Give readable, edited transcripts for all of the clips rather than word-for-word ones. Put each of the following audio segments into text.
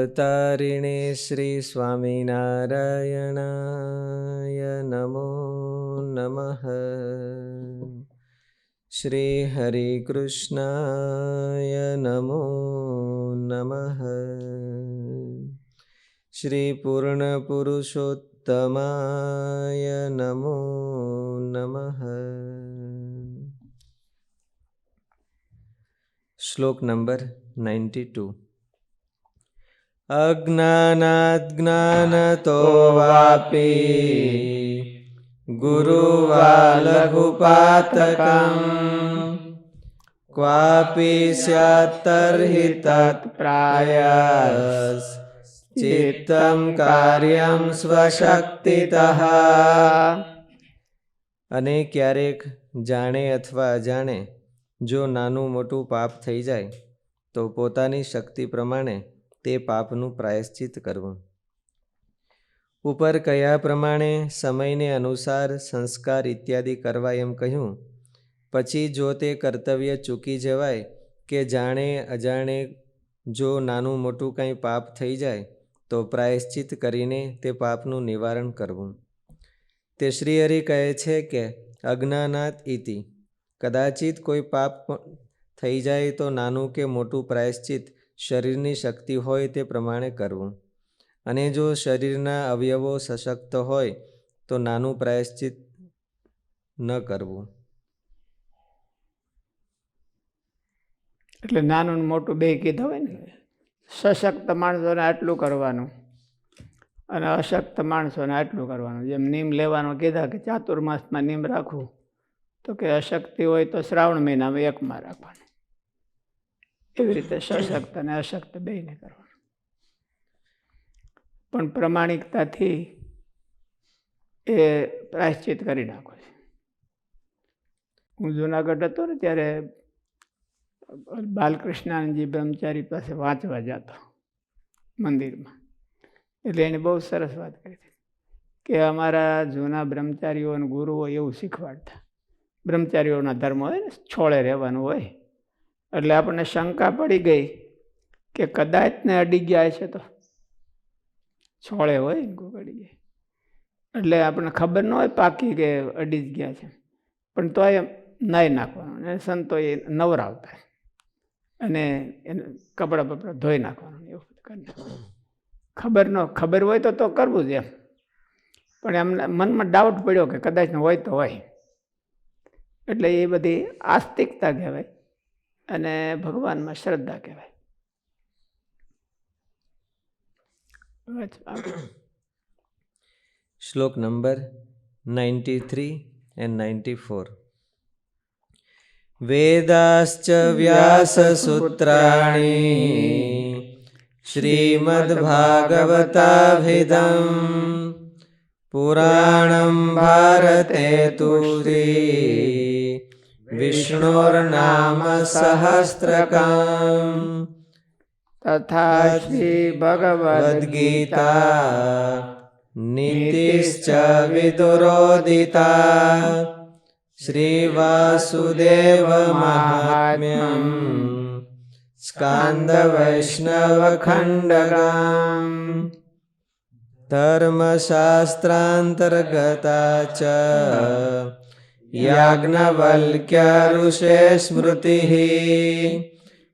અવતારિણે શ્રી સ્વામિનારાયણાય નમો નમઃ. શ્રી હરિ કૃષ્ણાય નમો નમઃ. શ્રી પૂર્ણ પુરુષોત્તમાય નમો નમઃ. શ્લોક નંબર 92. અજ્ઞાનાજ્ઞાનતો વાપી ગુરુવાલઘુપાતકં ક્વાપી સ્યાત્ તર્હિ તત્પ્રાયસ ચિત્તં કાર્યં સ્વશક્તિતઃ. અને ક્યારેક જાણે અથવા અજાણે જો નાનું મોટું પાપ થઈ જાય તો પોતાની શક્તિ પ્રમાણે તે પાપનું પ્રાયશ્ચિત કરવું. ઉપર કયા પ્રમાણે સમયને અનુસાર સંસ્કાર ઇત્યાદિ કરવા એમ કહ્યું. પછી જો તે કર્તવ્ય ચૂકી જવાય કે જાણે અજાણે જો નાનું મોટું કંઈ પાપ થઈ જાય તો પ્રાયશ્ચિત કરીને તે પાપનું નિવારણ કરવું. તે શ્રીહરિ કહે છે કે અજ્ઞાનાત ઇતિ, કદાચિત કોઈ પાપ થઈ જાય તો નાનું કે મોટું પ્રાયશ્ચિત શરીરની શક્તિ હોય તે પ્રમાણે કરવું. અને જો શરીરના અવયવો સશક્ત હોય તો નાનું પ્રાયશ્ચિત ન કરવું. એટલે નાનું મોટું બે કીધું હોય ને. સશક્ત માણસોને આટલું કરવાનું અને અશક્ત માણસોને આટલું કરવાનું. જેમ નીમ લેવાનું કીધા કે ચાતુર્માસમાં નીમ રાખવું, તો કે અશક્તિ હોય તો શ્રાવણ મહિનામાં એકમાં રાખવાનું. એવી રીતે સશક્ત અને અશક્ત બેયને કરવાનું. પણ પ્રમાણિકતાથી એ પ્રાયશ્ચિત કરી નાખો છે. હું જુનાગઢ હતો ને ત્યારે બાલકૃષ્ણાનંદજી બ્રહ્મચારી પાસે વાંચવા જતો મંદિરમાં. એટલે એને બહુ સરસ વાત કરી હતી કે અમારા જૂના બ્રહ્મચારીઓ અને ગુરુઓ એવું શીખવાડતા. બ્રહ્મચારીઓના ધર્મ હોય ને, છોડે રહેવાનું હોય. એટલે આપણને શંકા પડી ગઈ કે કદાચ ને અડી ગયા છે, તો છોડે હોય ને કોઈ અડી જાય એટલે આપણને ખબર ન હોય પાકી કે અડી જ ગયા છે, પણ તો એ નાહી નાખવાનું. અને સંતો એ નવરાવતા અને એને કપડાં બપડા ધોઈ નાખવાનું, એવું કરી નાખવાનું. ખબર હોય તો કરવું જ એમ. પણ એમને મનમાં ડાઉટ પડ્યો કે કદાચ હોય તો હોય. એટલે એ બધી આસ્તિકતા કહેવાય અને ભગવાનમાં શ્રદ્ધા કહેવાય. શ્લોક નંબર 93 and 94. વેદાશ્ચ વ્યાસસૂત્રાણિ શ્રીમદ્ભાગવતાભિધં પુરાણં ભારતે તુરી વિષ્ણોર્નામ સહસ્રકં તથા શ્રી ભગવદ્ ગીતા નીતિશ્ચ વિદુરોદિતા શ્રી વાસુદેવ મહાત્મ્યં સ્કાંદ વૈષ્ણવ ખંડગમ ધર્મશાસ્ત્રાંતર્ગતા ચ યાજ્ઞવલ્ક્ય ઋષે સ્મૃતિઃ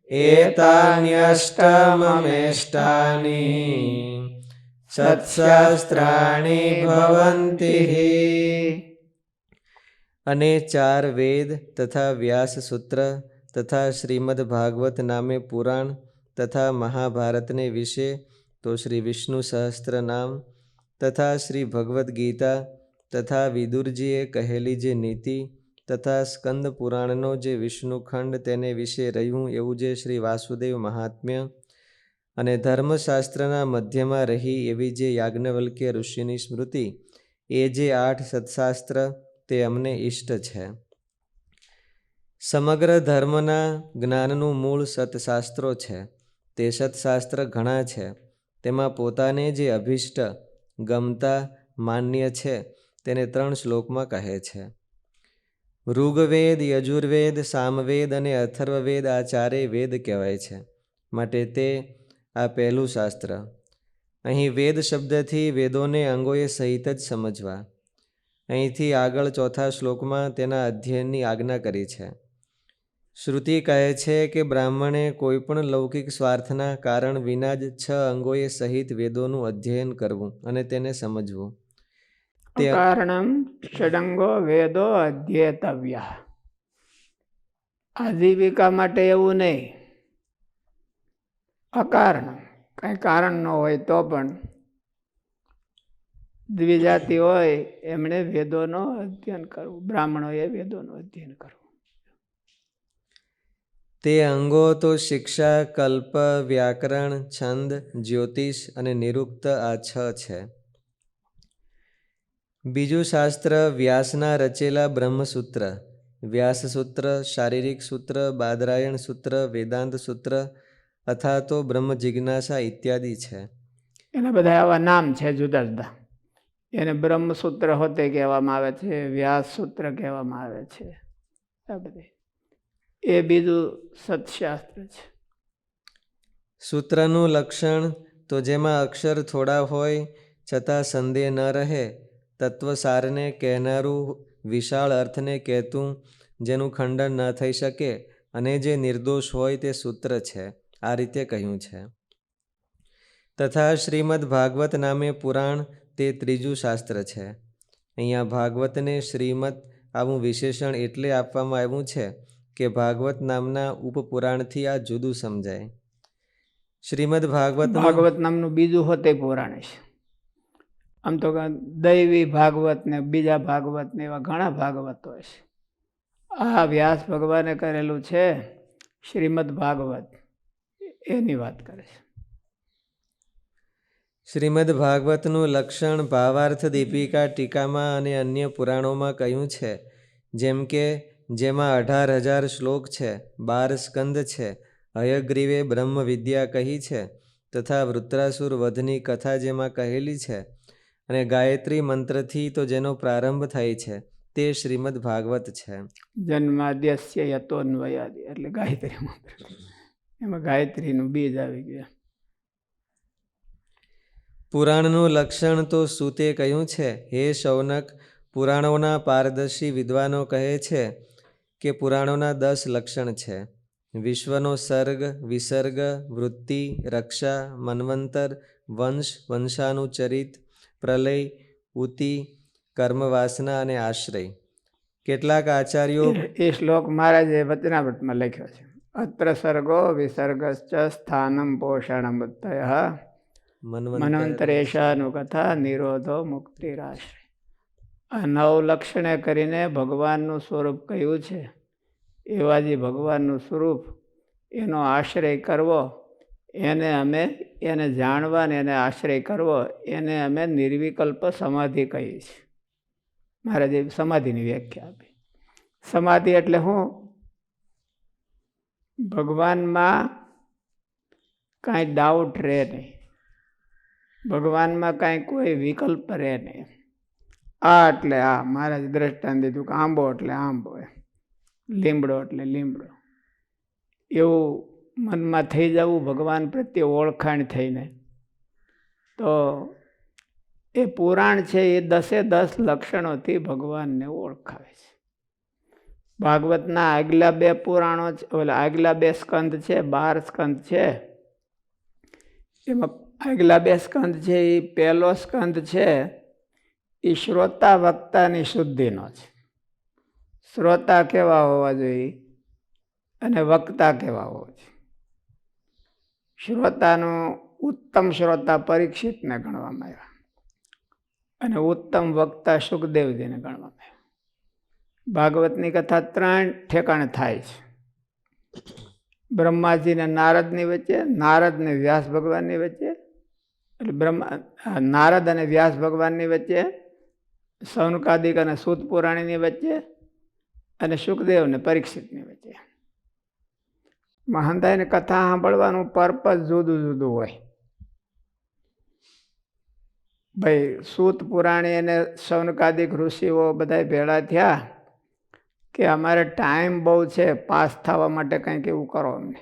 એતાન્યષ્ટમમેષ્ટાની સત્શાસ્ત્રાણી ભવંતિઃ. અને 4 વેદ તથા વ્યાસ સૂત્ર તથા શ્રીમદ્ ભાગવત નામે પુરાણ તથા મહાભારતને વિશે તો શ્રી વિષ્ણુ સહસ્ત્ર નામ તથા શ્રી ભગવદ્ ગીતા તથા વિદુરજીએ કહેલી જે નીતિ તથા સ્કંદ પુરાણનો જે વિષ્ણુખંડ તેને વિશે રહ્યું એવું જે શ્રી વાસુદેવ મહાત્મ્ય અને ધર્મશાસ્ત્રના મધ્યમાં રહી એવી જે યાજ્ઞવલ્ક્ય ઋષિની સ્મૃતિ, એ જે 8 સત્શાસ્ત્ર તે અમને ઇષ્ટ છે. સમગ્ર ધર્મના જ્ઞાનનું મૂળ સત્શાસ્ત્રો છે. તે સત્શાસ્ત્ર ઘણા છે. તેમાં પોતાને જે અભિષ્ટ ગમતા માન્ય છે તેને 3 શ્લોકમાં કહે છે. ઋગ્વેદ, યજુર્વેદ, સામવેદ અને અથર્વવેદ આ 4 વેદ કહેવાય છે. માટે તે આ પહેલું શાસ્ત્ર. અહીં વેદ શબ્દથી વેદોને અંગોએ સહિત જ સમજવા. અહીંથી આગળ ચોથા શ્લોકમાં તેના અધ્યયનની આજ્ઞા કરી છે. શ્રુતિ કહે છે કે બ્રાહ્મણે કોઈપણ લૌકિક સ્વાર્થના કારણ વિના જ 6 અંગોએ સહિત વેદોનું અધ્યયન કરવું અને તેને સમજવું. તે કારણમ ષડંગો વેદો અધ્યેતવ્ય. આજીવિકા માટે એવું નહીં, અકારણ કઈ કારણ ન હોય તો પણ દ્વિજાતિ હોય એમણે વેદોનો અધ્યયન કરવું, બ્રાહ્મણોએ વેદોનું અધ્યયન કરવું. તે અંગો તો શિક્ષા, કલ્પ, વ્યાકરણ, છંદ, જ્યોતિષ અને નિરુક્ત આ 6 છે. બીજું શાસ્ત્ર વ્યાસના રચેલા બ્રહ્મસૂત્ર, વ્યાસસૂત્ર, શારીરિક સૂત્ર, બાદરાયણ સૂત્ર, વેદાંત સૂત્ર અથવા તો બ્રહ્મ જિજ્ઞાસા ઇત્યાદિ છે. એના બધા આવા નામ છે જુદા જુદા. એને બ્રહ્મસૂત્ર હોતે કહેવામાં આવે છે, વ્યાસ સૂત્ર કહેવામાં આવે છે. આ બધે એ બીજું સત્શાસ્ત્ર છે. સૂત્રનું લક્ષણ તો જેમાં અક્ષર થોડા હોય છતાં સંદેહ ન રહે, તત્વસારને કહેનારું, વિશાળ અર્થને કહેતું, જેનું ખંડન ન થઈ શકે અને જે નિર્દોષ હોય તે સૂત્ર છે. આ રીતે કહ્યું છે. તથા શ્રીમદ ભાગવત નામે પુરાણ તે ત્રીજું શાસ્ત્ર છે. અહીંયા ભાગવતને શ્રીમદ આવું વિશેષણ એટલે આપવામાં આવ્યું છે કે ભાગવત નામના ઉપપુરાણથી આ જુદું સમજાય. શ્રીમદ ભાગવત નામનું બીજું હોતે પુરાણ છે. આમ તો દૈવી ભાગવત ને બીજા ભાગવત ને એવા ઘણા ભાગવતો છે. આ વ્યાસ ભગવાને કરેલું છે શ્રીમદ ભાગવત, એની વાત કરે છે. શ્રીમદ ભાગવતનું લક્ષણ ભાવાર્થ દીપિકા ટીકામાં અને અન્ય પુરાણોમાં કહ્યું છે. જેમ કે જેમાં 18,000 શ્લોક છે, 12 સ્કંદ છે, હયગ્રીવે બ્રહ્મ વિદ્યા કહી છે, તથા વૃત્રાસુર વધની કથા જેમાં કહેલી છે, અને ગાયત્રી મંત્રથી તો જેનો પ્રારંભ થાય છે તે શ્રીમદ ભાગવત છે. જન્માદ્યસ્ય યતોન્વયાદિ એટલે ગાયત્રી મંત્ર, એમાં ગાયત્રીનું બીજ આવી ગયા. પુરાણનું લક્ષણ તો સૂતે કહ્યું છે. હે શૌનક, પુરાણોના પારદર્શી વિદ્વાનો કહે છે કે પુરાણોના 10 લક્ષણ છે. વિશ્વનો સર્ગ, વિસર્ગ, વૃત્તિ, રક્ષા, મન્વંતર, વંશ, વંશાનુચરિત, પ્રલય, ઉતિ, કર્મવાસના અને આશ્રય. કેટલાક આચાર્યો એ શ્લોક મહારાજે વચનામૃતમાં લખ્યો છે. અત્ર સર્ગો વિસર્ગશ્ચ સ્થાનમ પોષણમ ઉત્તય મન્વંતરેશાનું કથા નિરોધો મુક્તિરાશ્રય. આ 9 લક્ષણે કરીને ભગવાનનું સ્વરૂપ કહ્યું છે. એવા જે ભગવાનનું સ્વરૂપ એનો આશ્રય કરવો, એને જાણવા ને એને આશ્રય કરવો, એને અમે નિર્વિકલ્પ સમાધિ કહીએ છીએ. મહારાજે સમાધિની વ્યાખ્યા આપી. સમાધિ એટલે શું? ભગવાનમાં કાંઈ ડાઉટ રહે નહીં, ભગવાનમાં કાંઈ કોઈ વિકલ્પ રહે નહીં. આ એટલે આ, મહારાજ દ્રષ્ટાંત દીધું કે આંબો એટલે આંબો, લીમડો એટલે લીમડો. એવું મનમાં થઈ જવું ભગવાન પ્રત્યે ઓળખાણ થઈને, તો એ પુરાણ છે એ 10 લક્ષણોથી ભગવાનને ઓળખાવે છે. ભાગવતના આગલા 2 પુરાણો છે, આગલા 2 સ્કંદ છે, 12 સ્કંદ છે. એમાં આગલા 2 સ્કંદ છે એ પહેલો સ્કંદ છે એ શ્રોતા વક્તાની શુદ્ધિનો છે. શ્રોતા કેવા હોવા જોઈએ અને વક્તા કેવા હોવા જોઈએ. શ્રોતાનું ઉત્તમ શ્રોતા પરીક્ષિતને ગણવામાં આવ્યા અને ઉત્તમ વક્તા સુખદેવજીને ગણવામાં આવ્યા. ભાગવતની કથા 3 ઠેકાણે થાય છે. બ્રહ્માજી ને નારદની વચ્ચે, નારદ ને વ્યાસ ભગવાનની વચ્ચે, એટલે નારદ અને વ્યાસ ભગવાનની વચ્ચે, સૌનકાદિક અને સૂત પુરાણીની વચ્ચે, અને સુખદેવ ને પરીક્ષિતની વચ્ચે. મહાનતાની કથા સાંભળવાનું પર્પઝ જુદું જુદું હોય. ભાઈ સૂત પુરાણી અને સૌનકાદિક ઋષિઓ બધા ભેળા થયા કે અમારે ટાઈમ બહુ છે, પાસ થવા માટે કંઈક એવું કરો અમને.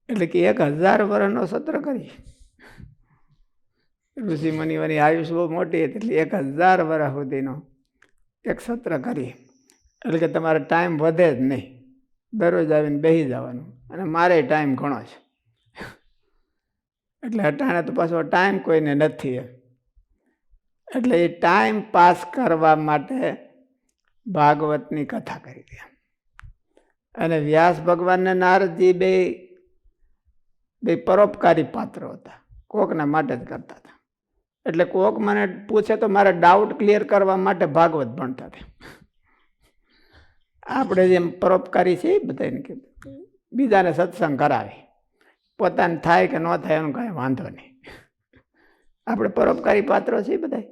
એટલે કે 1000 વર્ષનો સત્ર કરી. ઋષિ મુનિઓની આયુષ બહુ મોટી હતી, એટલે 1000 વર્ષ સુધીનો એક સત્ર કરી. એટલે કે તમારો ટાઈમ વધે જ નહીં, દરરોજ આવીને બેસી જવાનું. અને મારે ટાઈમ ઘણો છે, એટલે અટાણે તો પાછો ટાઈમ કોઈને નથી. એટલે એ ટાઈમ પાસ કરવા માટે ભાગવતની કથા કરી હતી. અને વ્યાસ ભગવાન ને નારદજી બે પરોપકારી પાત્રો હતા, કોકના માટે જ કરતા હતા. એટલે કોક મને પૂછે તો મારે ડાઉટ ક્લિયર કરવા માટે ભાગવત ભણતા હતા. આપણે જેમ પરોપકારી છે બધાને કે બીજાને સત્સંગ કરાવે, પોતાને થાય કે ન થાય એનું કાંઈ વાંધો નહીં. આપણે પરોપકારી પાત્રો છીએ બધા,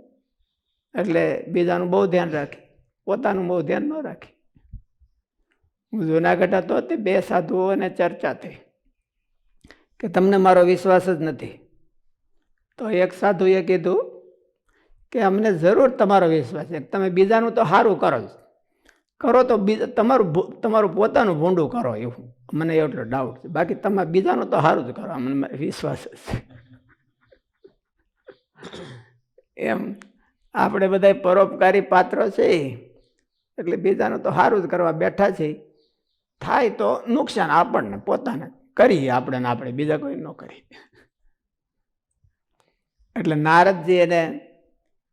એટલે બીજાનું બહુ ધ્યાન રાખી, પોતાનું બહુ ધ્યાન ન રાખી. હું જુનાગઢ હતો તે 2 સાધુઓને ચર્ચા થઈ કે તમને મારો વિશ્વાસ જ નથી. તો એક સાધુએ કીધું કે અમને જરૂર તમારો વિશ્વાસ છે, તમે બીજાનું તો સારું કરો તો તમારું પોતાનું ભૂંડું કરો, એવું મને એટલો ડાઉટ છે. બાકી તમે બીજાનું તો સારું જ કરો, અમને વિશ્વાસ જ છે. એમ આપણે બધા પરોપકારી પાત્રો છે, એટલે બીજાનું તો સારું જ કરવા બેઠા છે. થાય તો નુકસાન આપણને પોતાને કરીએ, આપણે બીજા કોઈ ન કરીએ. એટલે નારદજી અને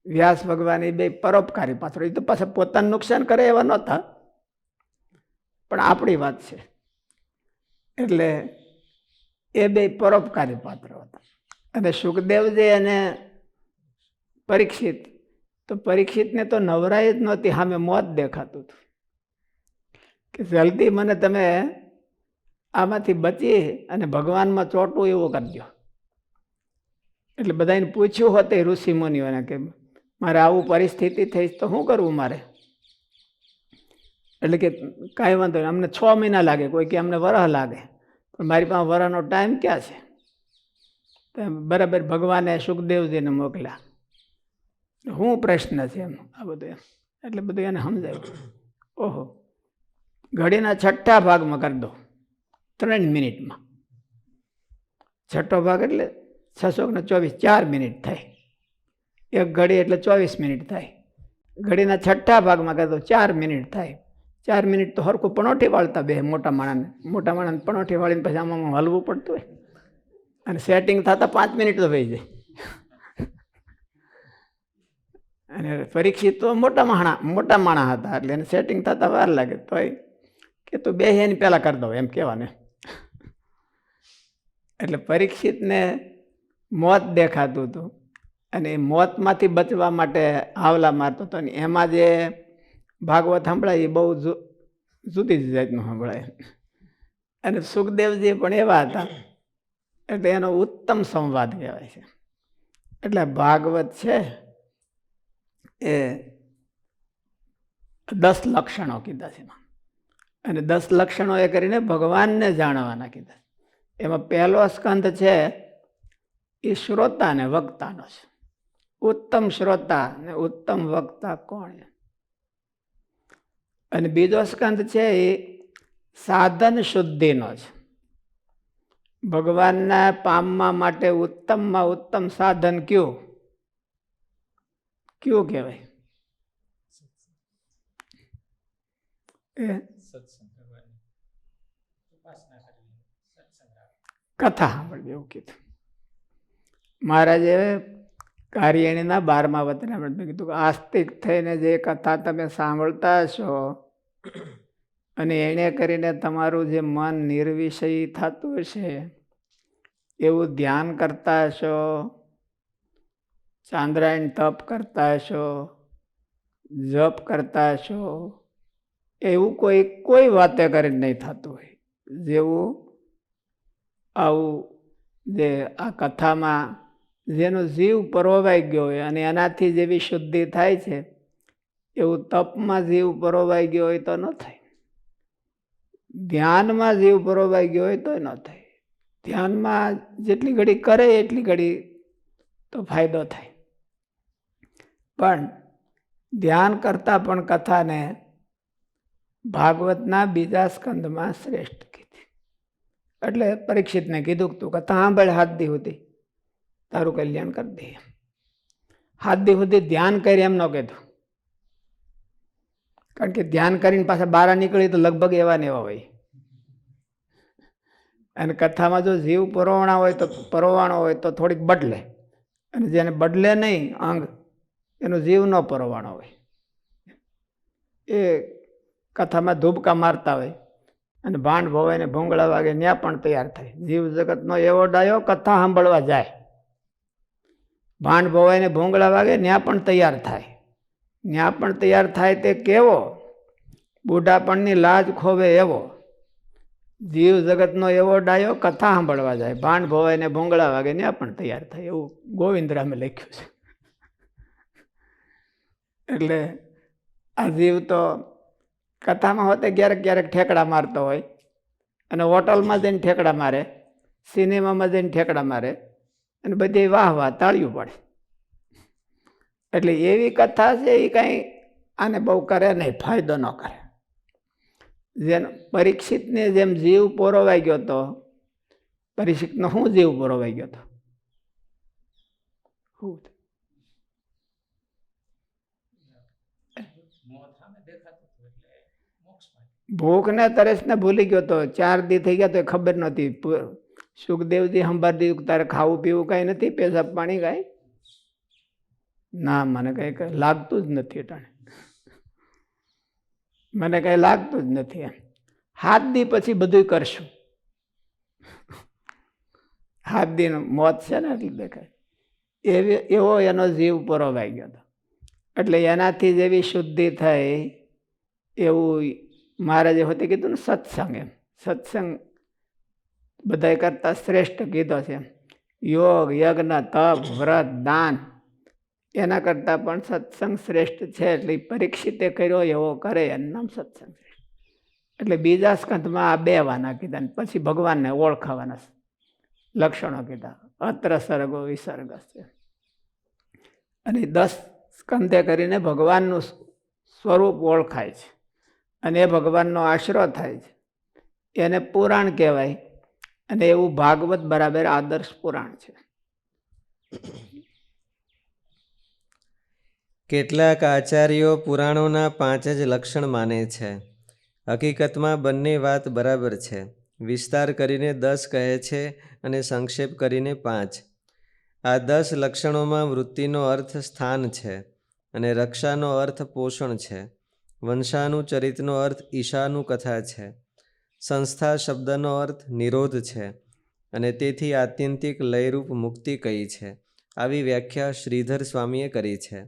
વ્યાસ ભગવાન એ 2 પરોપકારી પાત્રો, એ તો પાછા પોતાનું નુકસાન કરે એવા નહોતા, પણ આપણી વાત છે. એટલે એ 2 પરોપકારી પાત્રો હતા. અને સુખદેવજી અને પરીક્ષિત, તો પરીક્ષિતને તો નવરાય જ નહોતી, સામે મોત દેખાતું હતું કે જલ્દી મને તમે આમાંથી બચી અને ભગવાનમાં ચોટવું એવું કરજો. એટલે બધાને પૂછ્યું હતું ઋષિ મુનિઓને કે મારે આવું પરિસ્થિતિ થઈ તો શું કરવું મારે? એટલે કે કાંઈ વાંધો નહીં, અમને 6 મહિના લાગે, કોઈ કે અમને વરહ લાગે, પણ મારી પાસે વરહનો ટાઈમ ક્યાં છે? તો બરાબર ભગવાને સુખદેવજીને મોકલ્યા. શું પ્રશ્ન છે એમ આ બધું એમ, એટલે બધું એને સમજાયું. ઓહો, ઘડીના 6ઠ્ઠા ભાગમાં કરી દો 3 મિનિટમાં. 6ઠ્ઠો ભાગ એટલે 624, 4 મિનિટ થાય. 1 ઘડી એટલે 24 મિનિટ થાય. ઘડીના 6ઠ્ઠા ભાગમાં કરી દો 4 મિનિટ થાય. 4 મિનિટ તો હરખું પણોઠી વાળતા બે મોટા માણસને પણોઠી વાળીને પછી આમાં હલવું પડતું હોય, અને સેટિંગ થતા 5 મિનિટ તો થઈ જાય. અને પરીક્ષિત તો મોટા માણા હતા, એટલે એને સેટિંગ થતા વાર લાગે. તો કે તું બે એની પહેલાં કરી દો એમ કહેવાને. એટલે પરીક્ષિતને મોત દેખાતું હતું, અને એ મોતમાંથી બચવા માટે હાવલા મારતો હતો. ને એમાં જે ભાગવત સંભળાય એ બહુ જુદી જ જાતનું સંભળાય. અને સુખદેવજી પણ એવા હતા, એટલે એનો ઉત્તમ સંવાદ કહેવાય છે. એટલે ભાગવત છે એ 10 લક્ષણો કીધા છે, અને 10 લક્ષણો એ કરીને ભગવાનને જાણવાના કીધા. એમાં પહેલો સ્કંદ છે એ શ્રોતા ને વક્તાનો છે. ઉત્તમ શ્રોતા ને ઉત્તમ વક્તા કોણ? અને બીજો સ્કંદ છે એ સાધન શુદ્ધિનો છે. ભગવાનના પામવા માટે ઉત્તમમાં ઉત્તમ સાધન કયું કહેવાય? કથા સાંભળવી એવું કીધું. મહારાજે કાર્યણીના 12મા વતનમાં કીધું કે આસ્તિક થઈને જે કથા તમે સાંભળતા હશો, અને એને કરીને તમારું જે મન નિર્વિષય થતું હશે, એવું ધ્યાન કરતા હશો, ચાંદ્રાયણ તપ કરતા હશો, જપ કરતા હશો, એવું કોઈ વાતે કરીને નહીં થતું હોય. જેવું આવું જે આ કથામાં જેનો જીવ પરોવાઈ ગયો હોય અને એનાથી જેવી શુદ્ધિ થાય છે, એવું તપમાં જીવ પરોવાઈ ગયો હોય તો ન થાય. ધ્યાનમાં જીવ પરોવાઈ ગયો હોય તો ન થાય. ધ્યાનમાં જેટલી ઘડી કરે એટલી ઘડી તો ફાયદો થાય, પણ ધ્યાન કરતાં પણ કથાને ભાગવતના બીજા સ્કંદમાં શ્રેષ્ઠ કીધી. એટલે પરીક્ષિતને કીધું કે તું કથા સાંભળ 7 દી સુધી તારું કલ્યાણ કરી દે. 7 દી સુધી ધ્યાન કરી એમ ન કીધું, કારણ કે ધ્યાન કરીને પાછા બહાર નીકળી તો લગભગ એવા ને એવા હોય. અને કથામાં જો જીવ પરોવાણો હોય તો થોડીક બદલે, અને જેને બદલે નહીં અંગ એનો જીવ ન પરોવાણો હોય. એ કથામાં ધૂબકા મારતા હોય અને ભાંડ ભવાઈને ભૂંગળા વાગે ત્યાં પણ તૈયાર થાય. જીવ જગતનો એવો ડાયો કથા સાંભળવા જાય, ભાંડ ભવાઈને ભૂંગળા વાગે ત્યાં પણ તૈયાર થાય. ત્યાં પણ તૈયાર થાય તે કેવો? બુઢાપણની લાજ ખોવે એવો. જીવ જગતનો એવો ડાયો કથા સાંભળવા જાય, ભાંડ ભવાઈને ભૂંગળા વાગે ત્યાં પણ તૈયાર થાય, એવું ગોવિંદરામે લખ્યું છે. એટલે આ જીવ તો કથામાં હોતે ક્યારેક ક્યારેક ઠેકડા મારતો હોય, અને હોટલમાં જઈને ઠેકડા મારે, સિનેમામાં જઈને ઠેકડા મારે, અને બધી વાહ વાહ તાળીયું પડે. એટલે એવી કથા છે એ કાંઈ આને બહુ કરે નહીં, ફાયદો ન કરે. જેમ પરીક્ષિતને જેમ જીવ પોરોવાઈ ગયો હતો, પરીક્ષિતનો શું જીવ પોરોવાઈ ગયો હતો? ભૂખ ને તરસ ને ભૂલી ગયો તો 4 દી થઈ ગયા તો ખબર નહોતી. સુખદેવજી સંભાળ દીધું તારે ખાવું પીવું કાંઈ નથી, પેશાબ પાણી કાંઈ ના, મને કઈ લાગતું જ નથી. અટાણે મને કઈ લાગતું જ નથી. એમ 7 દી પછી બધું કરશું. 7 દી મોત છે ને એટલે દેખાય એવો એનો જીવ પરોવાઈ ગયો હતો. એટલે એનાથી જેવી શુદ્ધિ થઈ એવું મહારાજે હોતે કીધું ને સત્સંગ. એમ સત્સંગ બધા કરતા શ્રેષ્ઠ કીધો છે. યોગ, યજ્ઞ, તપ, વ્રત, દાન એના કરતાં પણ સત્સંગ શ્રેષ્ઠ છે. એટલે પરીક્ષિતે કર્યો એવો કરે એનું નામ સત્સંગ શ્રેષ્ઠ. એટલે બીજા સ્કંધમાં આ 2 વાના કીધા, પછી ભગવાનને ઓળખાવાના લક્ષણો કીધા. અત્ર સર્ગો વિસર્ગ છે. અને 10 સ્કંધે કરીને ભગવાનનું સ્વરૂપ ઓળખાય છે, અને એ ભગવાનનો આશરો થાય છે. એને પુરાણ કહેવાય, અને એવું ભાગવત બરાબર આદર્શ પુરાણ છે. કેટલાક આચાર્યો પુરાણોના 5 જ લક્ષણ માને છે. હકીકતમાં બંને વાત બરાબર છે. વિસ્તાર કરીને 10 કહે છે અને સંક્ષેપ કરીને 5. આ 10 લક્ષણોમાં વૃત્તિનો અર્થ સ્થાન છે, અને રક્ષાનો અર્થ પોષણ છે. વંશાનુચરિતનો અર્થ ઈશાનું કથા છે. સંસ્થા શબ્દનો અર્થ નિરોધ છે, અને તેથી આત્યંતિક લયરૂપ મુક્તિ કહી છે. આવી વ્યાખ્યા શ્રીધર સ્વામીએ કરી છે.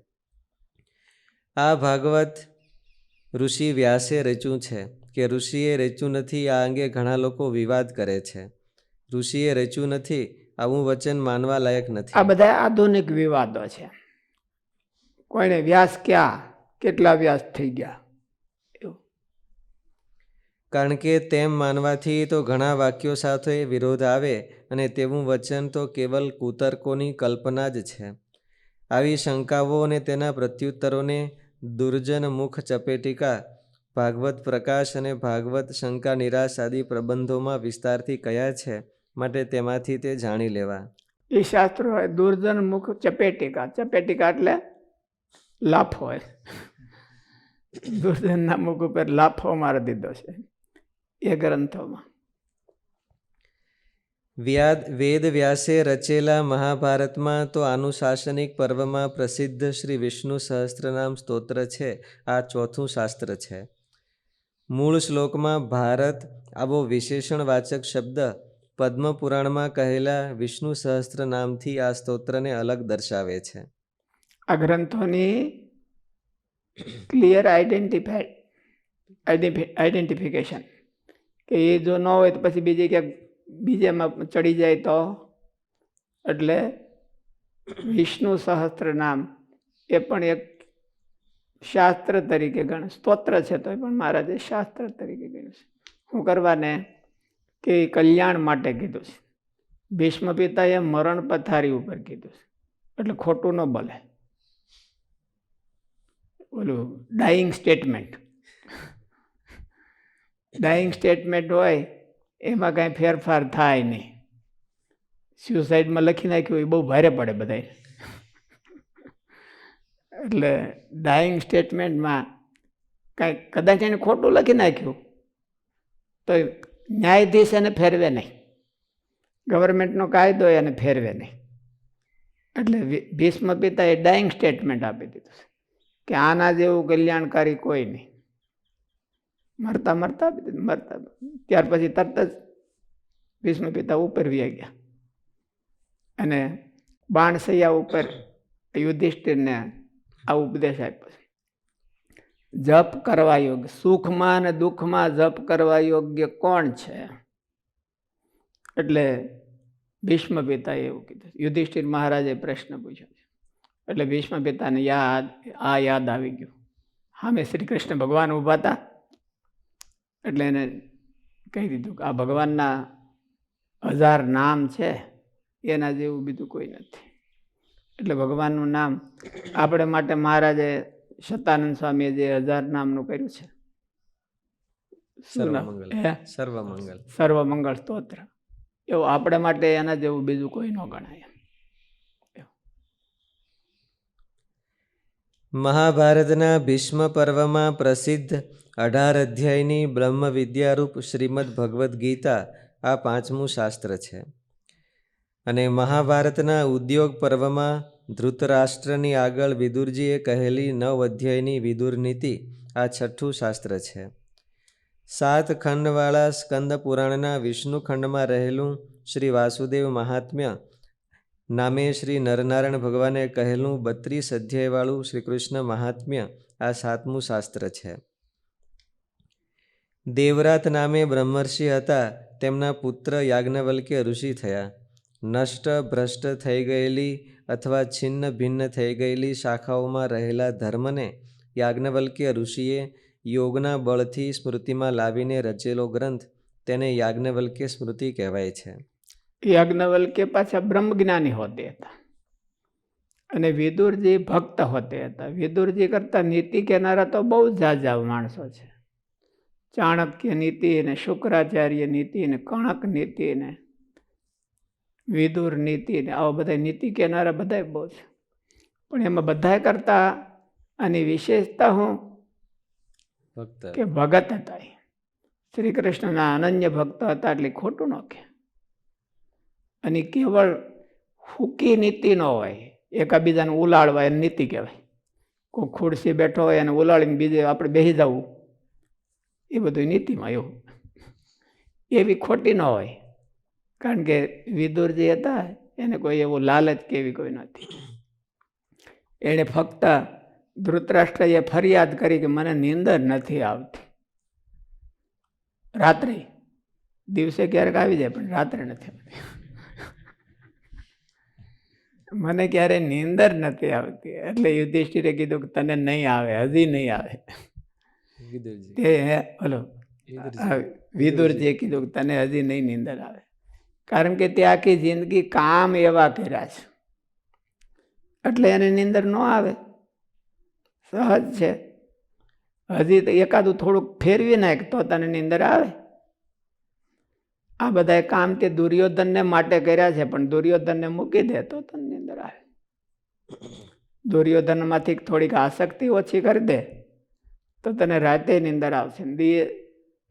આ ભાગવત ઋષિ વ્યાસે રચ્યું છે કે ઋષિએ રચ્યું નથી, આ અંગે ઘણા લોકો વિવાદ કરે છે. ઋષિએ રચ્યું નથી આવું વચન માનવા લાયક નથી. આ બધા આધુનિક વિવાદો છે. કોઈને વ્યાસ ક્યાં, કેટલા વ્યાસ થઈ ગયા, કારણ કે તેમ માનવાથી તો ઘણા વાક્યો સાથે વિરોધ આવે, અને તેવું વચન તો કેવલ કુતર્કોની કલ્પના જ છે. આવી શંકાઓ અને તેના પ્રત્યુત્તરોને દુર્જન મુખ ચપેટિકા, ભાગવત પ્રકાશ અને ભાગવત શંકા નિરાશ આદિ પ્રબંધોમાં વિસ્તારથી કયા છે, માટે તેમાંથી તે જાણી લેવા. એ શાસ્ત્રો હોય દુર્જન મુખ ચપેટિકા. ચપેટિકા એટલે લાફો હોય. દુર્જનના મુખ ઉપર લાફો મારી દીધો છે એ ગ્રંથોમાં. વેદ વ્યાસે રચેલા મહાભારતમાં તો આનુશાસનિક પર્વમાં પ્રસિદ્ધ શ્રી વિષ્ણુ સહસ્ત્રનામ સ્તોત્ર છે. આ 4થું શાસ્ત્ર છે. મૂળ શ્લોકમાં ભારત આવો વિશેષણવાચક શબ્દ પદ્મપુરાણમાં કહેલા વિષ્ણુ સહસ્ત્ર નામથી આ સ્તોત્રને અલગ દર્શાવે છે. આ ગ્રંથોની ક્લિયર આઈડેન્ટિફિકેશન કે એ જો ન હોય તો પછી બીજામાં ચડી જાય તો. એટલે વિષ્ણુ સહસ્ત્ર નામ એ પણ એક શાસ્ત્ર તરીકે ગણ, સ્તોત્ર છે તો પણ મહારાજે શાસ્ત્ર તરીકે ગણ્યું છે. શું કરવાને કે કલ્યાણ માટે કીધું છે. ભીષ્મ પિતાએ મરણ પથારી ઉપર કીધું છે, એટલે ખોટું ન બોલે. ઓલું ડાઈંગ સ્ટેટમેન્ટ હોય એમાં કાંઈ ફેરફાર થાય નહીં. સ્યુસાઇડમાં લખી નાખ્યું એ બહુ ભારે પડે બધાય. એટલે ડાઈંગ સ્ટેટમેન્ટમાં કાંઈ કદાચ એને ખોટું લખી નાખ્યું તો ન્યાયાધીશ એને ફેરવે નહીં, ગવર્મેન્ટનો કાયદો એને ફેરવે નહીં. એટલે ભીષ્મ પિતાએ ડાઈંગ સ્ટેટમેન્ટ આપી દીધું છે કે આના જેવું કલ્યાણકારી કોઈ નહીં. મરતા મરતા આપી દીધું, મરતા. ત્યાર પછી તરત જ ભીષ્મ પિતા ઉપર વ્યા ગયા અને બાણસૈયા ઉપર યુધિષ્ઠિરને આ ઉપદેશ આપ્યો છે. જપ કરવા યોગ્ય, સુખમાં અને દુઃખમાં જપ કરવા યોગ્ય કોણ છે? એટલે ભીષ્મ પિતાએ એવું કીધું. યુધિષ્ઠિર મહારાજે પ્રશ્ન પૂછ્યો છે એટલે ભીષ્મ પિતાને યાદ આવી ગયું. સામે શ્રી કૃષ્ણ ભગવાન ઊભા હતા એટલે એને કહી દીધું કે આ ભગવાનના 1000 નામ છે, એના જેવું બીજું કોઈ નથી. એટલે ભગવાનનું નામ આપણે માટે મહારાજે શતાનંદ સ્વામીએ જે 1000 નામનું કર્યું છે, સર્વમંગલ સ્તોત્ર, એવું આપણે માટે એના જેવું બીજું કોઈ ન ગણાય. મહાભારતના ભીષ્મ પર્વમાં પ્રસિદ્ધ 18 અધ્યાયની બ્રહ્મ વિદ્યારૂપ શ્રીમદ ભગવદ્ ગીતા આ 5મું શાસ્ત્ર છે. અને મહાભારતના ઉદ્યોગ પર્વમાં ધૃતરાષ્ટ્રની આગળ વિદુરજીએ કહેલી 9 અધ્યાયની વિદુર નીતિ આ 6ઠું શાસ્ત્ર છે. 7 ખંડવાળા સ્કંદ પુરાણના વિષ્ણુ ખંડમાં રહેલું શ્રી વાસુદેવ મહાત્મ્ય નામે શ્રી નરનારાયણ ભગવાને કહેલું 32 અધ્યાયવાળું શ્રી કૃષ્ણ મહાત્મ્ય આ 7મું શાસ્ત્ર છે. દેવરાત નામે બ્રહ્મર્ષિ હતા, તેમના પુત્ર યાજ્ઞવલ્ક્ય ઋષિ થયા. નષ્ટ ભ્રષ્ટ થઈ ગયેલી અથવા છિન્ન ભિન્ન થઈ ગયેલી શાખાઓમાં રહેલા ધર્મને યાજ્ઞવલ્ક્ય ઋષિએ યોગના બળથી સ્મૃતિમાં લાવીને રચેલો ગ્રંથ તેને યાજ્ઞવલ્ક્ય સ્મૃતિ કહેવાય છે. યાજ્ઞવલ્ક્ય પાછા બ્રહ્મજ્ઞાની હોતે હતા અને વિદુરજી ભક્ત હોતે હતા. વિદુરજી કરતા નીતિ કહેનારા તો બહુ ઝાઝા માણસો છે. ચાણક્ય નીતિ ને શુક્રાચાર્ય નીતિ ને કણક નીતિ ને વિદુર નીતિ ને આવા બધા નીતિ કહેનારા બધા બહુ છે. પણ એમાં બધા કરતા આની વિશેષતા શું કે ભગત હતા. શ્રી કૃષ્ણના અનન્ય ભક્ત હતા એટલે ખોટું ન કહે. અને કેવળ ફૂકી નીતિ ન હોય, એકાબીજાને ઉલાળવા એની નીતિ કહેવાય. કોઈ ખુરશી બેઠો હોય અને ઉલાળીને બીજે આપણે બેસી જવું, એ બધું નીતિમાં એવું એવી ખોટી ન હોય. કારણ કે વિદુરજી હતા એને કોઈ એવું લાલચ કેવી કોઈ નથી. એણે ફક્ત ધૃતરાષ્ટ્રએ ફરિયાદ કરી કે મને નીંદર નથી આવતી. રાત્રે, દિવસે ક્યારેક આવી જાય પણ રાત્રે નથી આવતી. મને ક્યારે નીંદર નથી આવતી. એટલે યુધિષ્ઠિરે કીધું કે તને નહીં આવે, હજી નહીં આવે. તે હલો વિદુરજીએ કીધું કે તને હજી નહીં નીંદર આવે. કારણ કે તે આખી જિંદગી કામ એવા કર્યા છે એટલે એને નીંદર ન આવે, સહજ છે. હજી તો એકાદું થોડુંક ફેરવી નાખ તો તને નીંદર આવે. આ બધા કામ તે દુર્યોધનને માટે કર્યા છે, પણ દુર્યોધનને મૂકી દે તો તને નીંદર આવે. દુર્યોધનમાંથી થોડીક આસક્તિ ઓછી કરી દે તો તને રાતે નીંદર આવશે.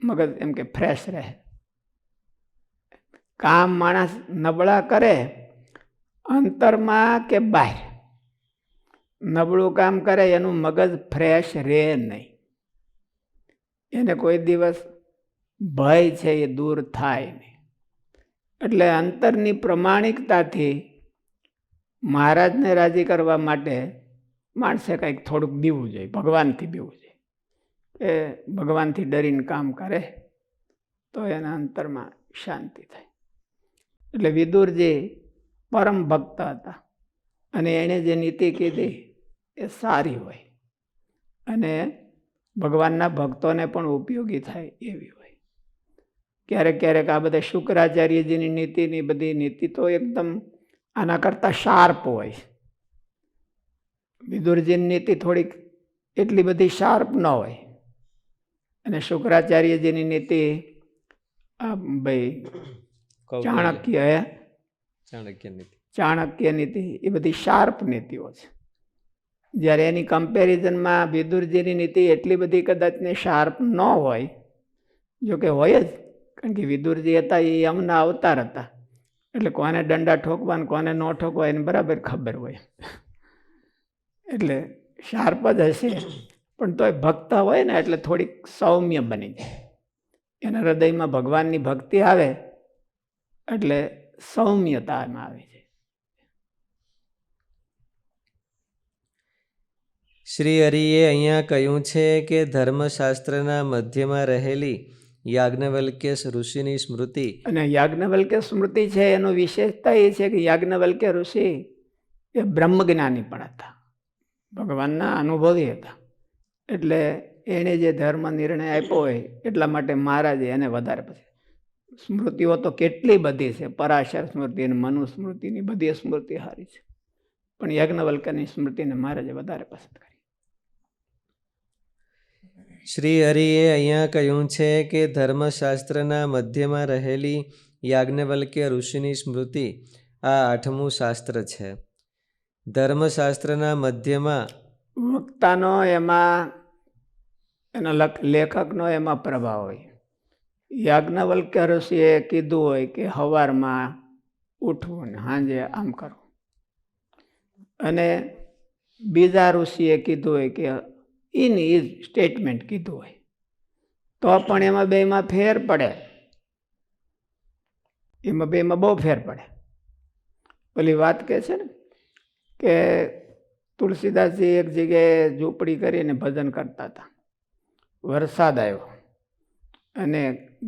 મગજ એમ કે ફ્રેશ રહે. કામ માણસ નબળા કરે અંતરમાં કે બહાર, નબળું કામ કરે એનું મગજ ફ્રેશ રહે નહીં. એને કોઈ દિવસ ભય છે એ દૂર થાય નહીં. એટલે અંતરની પ્રમાણિકતાથી મહારાજને રાજી કરવા માટે માણસે કંઈક થોડુંક બીવું જોઈએ, ભગવાનથી બીવું જોઈએ. એ ભગવાનથી ડરીને કામ કરે તો એના અંતરમાં શાંતિ થાય. એટલે વિદુરજી પરમ ભક્ત હતા અને એણે જે નીતિ કીધી એ સારી હોય અને ભગવાનના ભક્તોને પણ ઉપયોગી થાય એવી હોય. ક્યારેક ક્યારેક આ બધા શુક્રાચાર્યજીની નીતિની બધી નીતિ તો એકદમ આના કરતાં શાર્પ હોય. વિદુરજીની નીતિ થોડીક એટલી બધી શાર્પ ન હોય અને શુક્રાચાર્યજીની નીતિ આ ભાઈ કૌટિલ્ય. ચાણક્ય ચાણક્ય નીતિ. ચાણક્ય નીતિ એ બધી શાર્પ નીતિઓ છે. જ્યારે એની કમ્પેરિઝનમાં વિદુરજીની નીતિ એટલી બધી કદાચ ને શાર્પ ન હોય, જોકે હોય જ, કારણ કે વિદુરજી હતા એ અમના અવતાર હતા, એટલે કોને દંડા ઠોકવા ને કોને ન ઠોકવા એને બરાબર ખબર હોય, એટલે શાર્પ જ હશે. પણ તોય ભક્ત હોય ને એટલે થોડીક સૌમ્ય બની જાય. એના હૃદયમાં ભગવાનની ભક્તિ આવે એટલે સૌમ્યતા એમાં આવે છે. શ્રી હરિએ અહીંયા કહ્યું છે કે ધર્મશાસ્ત્રના મધ્યમાં રહેલી યાજ્ઞવલ્ક્ય ઋષિની સ્મૃતિ. અને યાજ્ઞવલ્ક્ય સ્મૃતિ છે એનો વિશેષતા એ છે કે યાજ્ઞવલ્ક્ય ઋષિ એ બ્રહ્મજ્ઞાની પણ હતા, ભગવાનના અનુભવી હતા. એટલે એણે જે ધર્મ નિર્ણય આપ્યો હોય એટલા માટે મહારાજે એને વધારે પછી સ્મૃતિઓ તો કેટલી બધી છે, પરાશર સ્મૃતિ અને મનુ સ્મૃતિની બધી સ્મૃતિ સારી છે, પણ યાજ્ઞવલ્ક્યની સ્મૃતિને મહારાજે વધારે પસંદ કરી. શ્રી હરિએ અહીંયા કહ્યું છે કે ધર્મશાસ્ત્રના મધ્યમાં રહેલી યાજ્ઞવલ્ક્ય ઋષિની સ્મૃતિ આ 8મું શાસ્ત્ર છે. ધર્મશાસ્ત્રના મધ્યમાં વક્તાનો એમાં એના લેખકનો એમાં પ્રભાવ હોય. યાજ્ઞવલ્ક્ય ઋષિએ કીધું હોય કે સવારમાં ઉઠવું ને સાંજે આમ કરવું, અને બીજા ઋષિએ કીધું હોય કે એની એ સ્ટેટમેન્ટ કીધું હોય, તો પણ એમાં બેમાં ફેર પડે, એમાં બેમાં બહુ ફેર પડે. પેલી વાત કહે છે ને કે તુલસીદાસજી એક જગ્યાએ ઝૂંપડી કરીને ભજન કરતા હતા. વરસાદ આવ્યો અને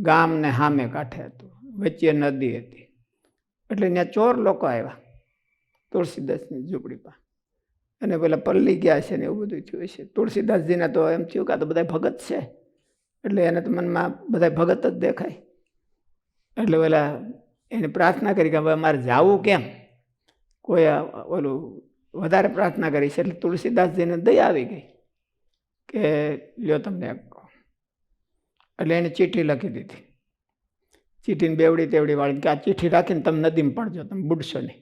ગામને સામે કાંઠે હતું, વચ્ચે નદી હતી, એટલે ત્યાં ચોર લોકો આવ્યા તુલસીદાસની ઝૂંપડી પાસે, અને પેલા પલ્લી ગયા છે ને એવું બધું થયું છે. તુલસીદાસજીને તો એમ થયું કે આ તો બધા ભગત છે, એટલે એને તો મનમાં બધા ભગત જ દેખાય. એટલે પેલા એને પ્રાર્થના કરી કે હવે અમારે જાવું કેમ, કોઈ ઓલું વધારે પ્રાર્થના કરી છે. એટલે તુલસીદાસજીને દયા આવી ગઈ કે લ્યો તમને કહો. એટલે એને ચીઠી લખી દીધી, ચીઠીને બેવડી તેવડી વાળી કે આ ચીઠી રાખીને તમે નદીમાં પડજો, તમે બુડશો નહીં,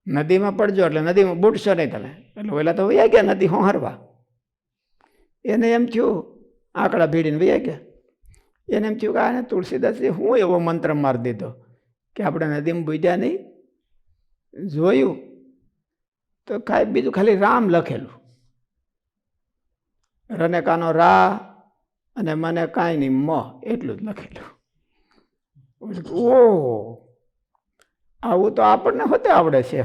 નદીમાં પડજો એટલે નદીમાં બુડશો નહીં તમે. એટલે ઓલા તો વયા ગયા નદી હોહરવા. એને એમ થયું, આંકડા ભીડીને વયા ગયા. એને એમ થયું કે આને તુલસીદાસજી હું એવો મંત્ર મારી દીધો કે આપણે નદીમાં બુડ્યા નહીં. જોયું તો કાંઈ બીજું ખાલી રામ લખેલું, રને કાનો રા અને મને કાંઈ નહીં મ, એટલું જ લખેલું. ઓહ, આવું તો આપણને હોતે આવડે છે.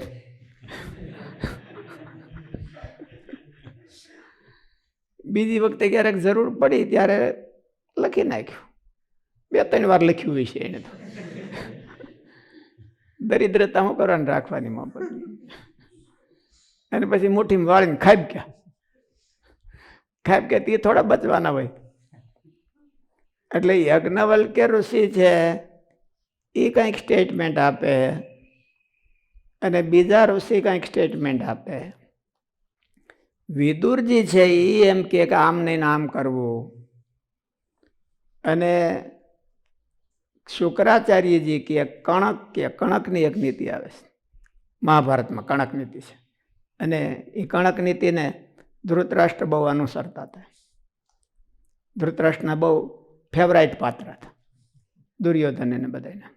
બીજી વખતે ક્યારેક જરૂર પડી ત્યારે લખી નાખ્યું, 2-3 વાર લખ્યું હોય છે એને તો. દરિદ્રતા હું કરવાની રાખવાની માં પડી, અને પછી મુઠ્ઠીમાં વાળીને ખાઈ ગયા. ખાઈ ગયા તે થોડા બચવાના હોય. એટલે યાજ્ઞવલ્ક્ય ઋષિ છે એ કંઈક સ્ટેટમેન્ટ આપે અને બીજા ઋષિ કંઈક સ્ટેટમેન્ટ આપે. વિદુરજી છે એ એમ કે આમ નહીં આમ કરવું, અને શુક્રાચાર્યજી કે કણકની એક નીતિ આવે છે મહાભારતમાં, કણક નીતિ છે, અને એ કણક નીતિને ધૃતરાષ્ટ્ર બહુ અનુસરતા હતા. ધૃતરાષ્ટ્રના બહુ ફેવરાઇટ પાત્ર હતા, દુર્યોધન એને બધાને.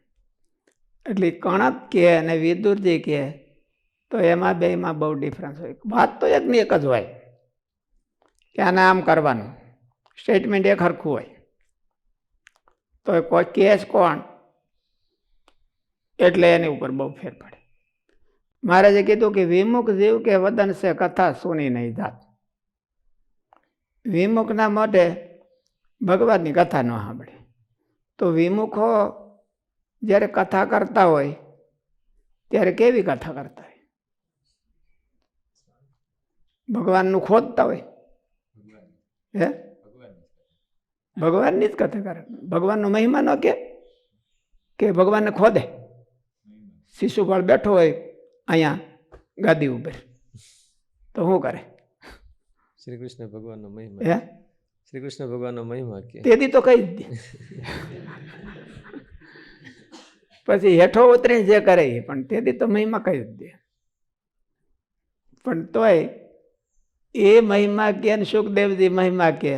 એટલે કણક કે અને વિદુરજી કે તો એમાં બેમાં બહુ ડિફરન્સ હોય. વાત તો એકની એક જ હોય કે આને આમ કરવાનું, સ્ટેટમેન્ટ એક સરખું હોય, તો કોઈ કેસ કોણ એટલે એની ઉપર બહુ ફેર પડે. મહારાજે કીધું કે વિમુખ જીવ કે વદન સે કથા સુની નહીં જાત. વિમુખના માટે ભગવાનની કથા ન સાંભળે. તો વિમુખો જ્યારે કથા કરતા હોય ત્યારે કેવી કથા કરતા હોય? ભગવાનનું ખોદતા હોય, હે ભગવાનની જ કથા કરે. ભગવાનનો મહિમા ન કે ભગવાનને ખોદે. શિશુપાળ બેઠો હોય અહીંયા ગાદી ઉપર, તો શું કરે? શ્રી કૃષ્ણ ભગવાનનો મહિમા, હે શ્રી કૃષ્ણ ભગવાનનો મહિમા કે તેથી તો કહી જ દે. પછી હેઠો ઉતરીને જે કરે એ પણ તેથી તો મહિમા કહી જ દે. પણ તોય એ મહિમા કે ને સુખદેવજી મહિમા કે,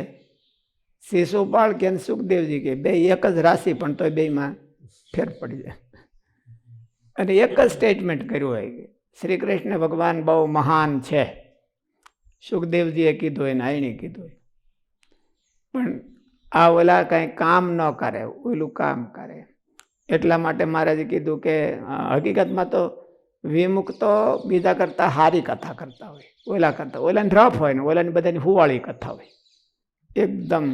શિશુપાળ કે ને સુખદેવજી કે, બે એક જ રાશિ પણ તોય બેમાં ફેર પડી જાય. અને એક જ સ્ટેટમેન્ટ કર્યું હોય કે શ્રી કૃષ્ણ ભગવાન બહુ મહાન છે, સુખદેવજીએ કીધું હોય ને આયણે કીધું હોય. પણ આ ઓલા કાંઈ કામ ન કરે, ઓલું કામ કરે. એટલા માટે મહારાજે કીધું કે હકીકતમાં તો વિમુખ તો બીજા કરતાં સારી કથા કરતા હોય, ઓલા કરતાં. ઓલાને રફ હોય ને ઓલાની બધાની હુવાળી કથા હોય, એકદમ